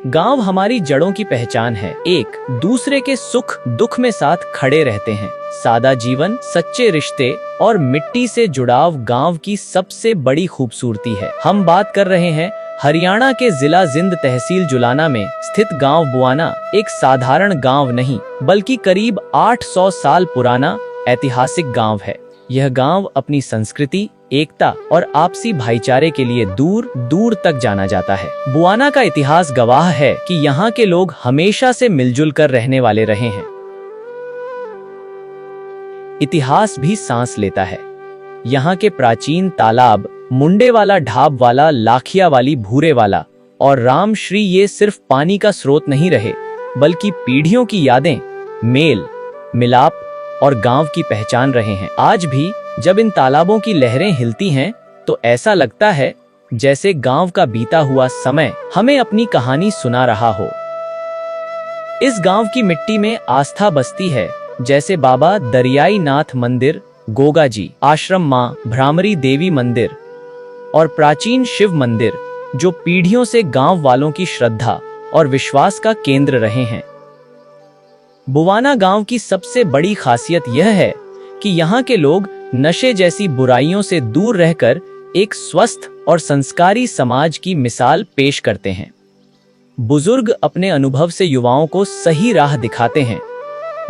गांव हमारी जड़ों की पहचान है। एक दूसरे के सुख दुख में साथ खड़े रहते हैं। सादा जीवन, सच्चे रिश्ते और मिट्टी से जुड़ाव गांव की सबसे बड़ी खूबसूरती है। हम बात कर रहे हैं हरियाणा के जिला जिंद तहसील जुलाना में स्थित गांव बुआना। एक साधारण गांव नहीं बल्कि करीब 800 साल पुराना ऐतिहासिक गांव है। यह गांव अपनी संस्कृति, एकता और आपसी भाईचारे के लिए दूर दूर तक जाना जाता है। बुआना का इतिहास गवाह है कि यहाँ के लोग हमेशा से मिलजुल कर रहने वाले रहे हैं। इतिहास भी सांस लेता है। यहाँ के प्राचीन तालाब, मुंडे वाला, ढाब वाला, लाखिया वाली, भूरे वाला और रामश्री ये सिर्फ पानी का स्रोत नहीं रहे बल्कि पीढ़ियों की यादें, मेल मिलाप और गांव की पहचान रहे हैं। आज भी जब इन तालाबों की लहरें हिलती हैं तो ऐसा लगता है जैसे गांव का बीता हुआ समय हमें अपनी कहानी सुना रहा हो। इस गांव की मिट्टी में आस्था बसती है, जैसे बाबा दरियाई नाथ मंदिर, गोगा जी आश्रम, मां भ्रामरी देवी मंदिर और प्राचीन शिव मंदिर, जो पीढ़ियों से गांव वालों की श्रद्धा और विश्वास का केंद्र रहे हैं। बुआना गांव की सबसे बड़ी खासियत यह है कि यहाँ के लोग नशे जैसी बुराइयों से दूर रहकर एक स्वस्थ और संस्कारी समाज की मिसाल पेश करते हैं। बुजुर्ग अपने अनुभव से युवाओं को सही राह दिखाते हैं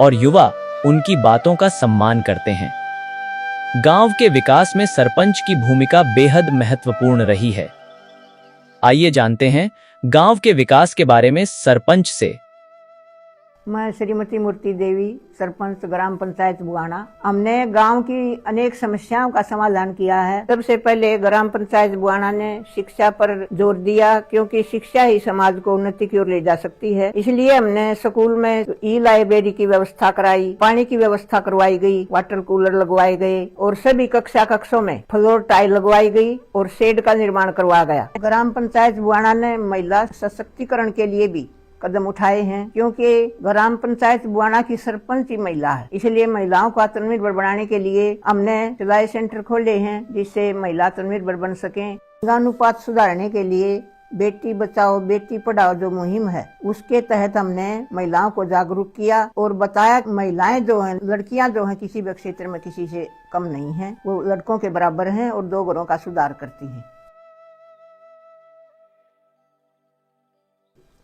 और युवा उनकी बातों का सम्मान करते हैं। गांव के विकास में सरपंच की भूमिका बेहद महत्वपूर्ण रही है। आइए जानते हैं गांव के विकास के बारे में सरपंच से। मैं श्रीमती मूर्ति देवी, सरपंच ग्राम पंचायत बुआना। हमने गांव की अनेक समस्याओं का समाधान किया है। सबसे पहले ग्राम पंचायत बुआना ने शिक्षा पर जोर दिया, क्योंकि शिक्षा ही समाज को उन्नति की ओर ले जा सकती है। इसलिए हमने स्कूल में ई लाइब्रेरी की व्यवस्था कराई, पानी की व्यवस्था करवाई गई, वाटर कूलर लगवाए गए और सभी कक्षों में फ्लोर टाइल लगवाई गई और शेड का निर्माण करवाया गया। ग्राम पंचायत बुआना ने महिला सशक्तिकरण के लिए भी कदम उठाए हैं, क्योंकि ग्राम पंचायत बुआना की सरपंच ही महिला है। इसलिए महिलाओं को आत्मनिर्भर बनाने के लिए हमने सिलाई सेंटर खोले हैं, जिससे महिला आत्मनिर्भर बन सकें। लिंगानुपात सुधारने के लिए बेटी बचाओ बेटी पढ़ाओ जो मुहिम है, उसके तहत हमने महिलाओं को जागरूक किया और बताया महिलाएं जो हैं, लड़कियां जो हैं, किसी भी क्षेत्र में किसी से कम नहीं है, वो लड़कों के बराबर हैं और 2 घरों का सुधार करती हैं।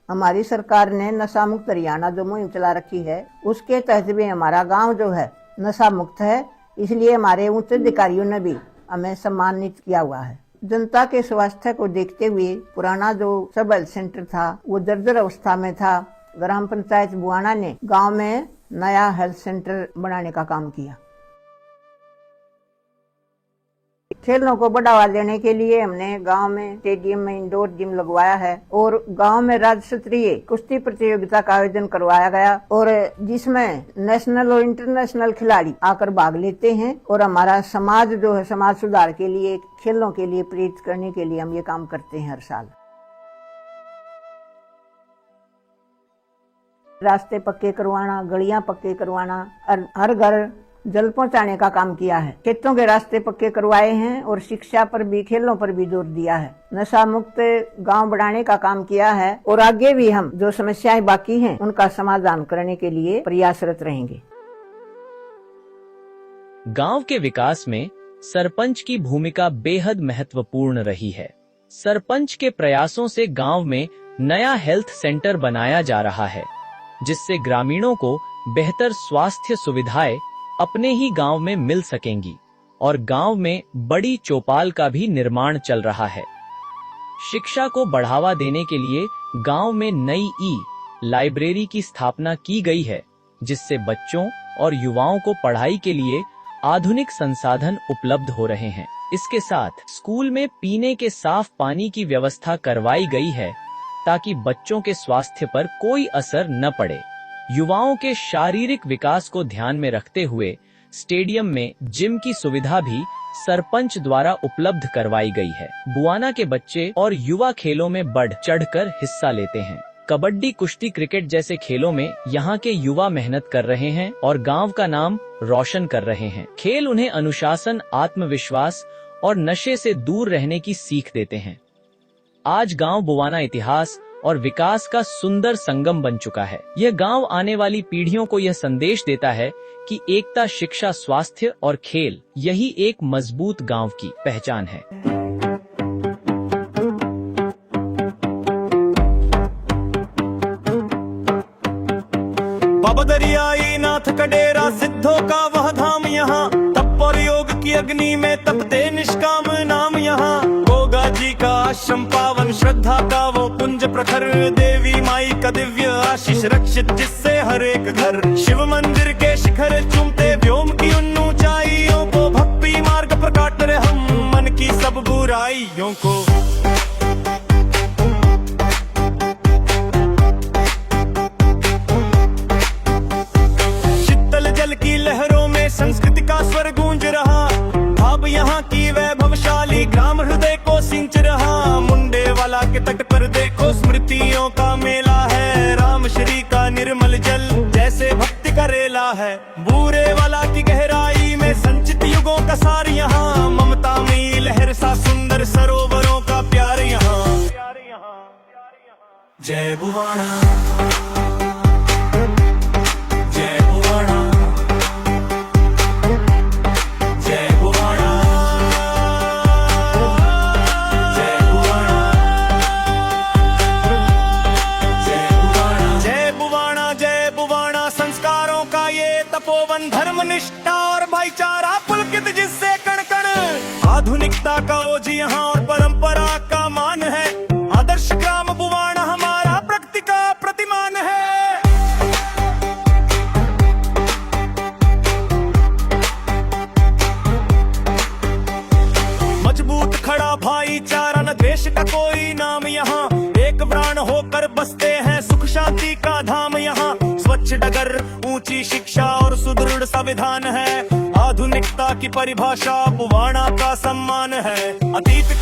हमारी सरकार ने नशा मुक्त हरियाणा जो मुहिम चला रखी है, उसके तहत भी हमारा गांव जो है नशा मुक्त है। इसलिए हमारे उच्च अधिकारियों ने भी हमें सम्मानित किया हुआ है। जनता के स्वास्थ्य को देखते हुए पुराना जो सब हेल्थ सेंटर था वो जर्जर अवस्था में था। ग्राम पंचायत बुआना ने गांव में नया हेल्थ सेंटर बनाने का काम किया। खेलों को बढ़ावा देने के लिए हमने गांव में स्टेडियम में इंडोर जिम लगवाया है और गांव में राज्य स्तरीय कुश्ती प्रतियोगिता का आयोजन करवाया गया और जिसमें नेशनल और इंटरनेशनल खिलाड़ी आकर भाग लेते हैं। और हमारा समाज जो है, समाज सुधार के लिए, खेलों के लिए प्रेरित करने के लिए हम ये काम करते हैं हर साल। रास्ते पक्के करवाना, गलियां पक्के करवाना, हर घर जल पहुंचाने का काम किया है। खेतों के रास्ते पक्के करवाए हैं और शिक्षा पर भी, खेलों पर भी जोर दिया है। नशा मुक्त गांव बढ़ाने का काम किया है और आगे भी हम जो समस्याएं बाकी हैं उनका समाधान करने के लिए प्रयासरत रहेंगे। गांव के विकास में सरपंच की भूमिका बेहद महत्वपूर्ण रही है। सरपंच के प्रयासों से गांव में नया हेल्थ सेंटर बनाया जा रहा है, जिससे ग्रामीणों को बेहतर स्वास्थ्य सुविधाएं अपने ही गांव में मिल सकेंगी और गांव में बड़ी चौपाल का भी निर्माण चल रहा है। शिक्षा को बढ़ावा देने के लिए गांव में नई ई लाइब्रेरी की स्थापना की गई है, जिससे बच्चों और युवाओं को पढ़ाई के लिए आधुनिक संसाधन उपलब्ध हो रहे हैं। इसके साथ स्कूल में पीने के साफ पानी की व्यवस्था करवाई गई है, ताकि बच्चों के स्वास्थ्य पर कोई असर न पड़े। युवाओं के शारीरिक विकास को ध्यान में रखते हुए स्टेडियम में जिम की सुविधा भी सरपंच द्वारा उपलब्ध करवाई गई है। बुआना के बच्चे और युवा खेलों में बढ़ चढ़कर हिस्सा लेते हैं। कबड्डी, कुश्ती, क्रिकेट जैसे खेलों में यहाँ के युवा मेहनत कर रहे हैं और गांव का नाम रोशन कर रहे हैं। खेल उन्हें अनुशासन, आत्मविश्वास और नशे से दूर रहने की सीख देते हैं। आज गांव बुआना इतिहास और विकास का सुंदर संगम बन चुका है। यह गांव आने वाली पीढ़ियों को यह संदेश देता है कि एकता, शिक्षा, स्वास्थ्य और खेल, यही एक मजबूत गांव की पहचान है। बाबा दरियाई नाथ का डेरा, सिद्धों का वह धाम यहाँ, तप और योग की अग्नि में तपते निष्काम नाम यहाँ। गोगा जी का आश्रम पावन, श्रद्धा का वो कुंज प्रखर, देवी माई का दिव्य आशीष रक्षित जिससे हर एक घर। शिव मंदिर के शिखर चूमते व्योम की उन ऊंचाइयों को, भक्ति मार्ग पर काट रहे हम मन की सब बुराइयों को। की लहरों में संस्कृति का स्वर गूंज रहा, भाव यहाँ की वैभवशाली ग्राम हृदय को सिंच रहा। मुंडे वाला के तट पर देखो स्मृतियों का मेला है, राम श्री का निर्मल जल जैसे भक्ति का रेला है। बूरे वाला की गहराई में संचित युगों का सार यहाँ, ममता में लहर सा सुंदर सरोवरों का प्यार यहाँ। जय बुवाना, तपोवन, धर्म निष्ठा और भाईचारा पुलकित जिससे कण कण। आधुनिकता का ओज यहाँ और परंपरा का मान है, आदर्श ग्राम बुवाना हमारा प्रगति का प्रतिमान है। मजबूत खड़ा भाईचारा, न द्वेष का कोई नाम यहाँ, एक प्राण होकर बसते हैं सुख शांति का धाम यहाँ। स्वच्छ डगर, ऊंची शिक्षा और सुदृढ़ संविधान है, आधुनिकता की परिभाषा बुवाना का सम्मान है। अतीत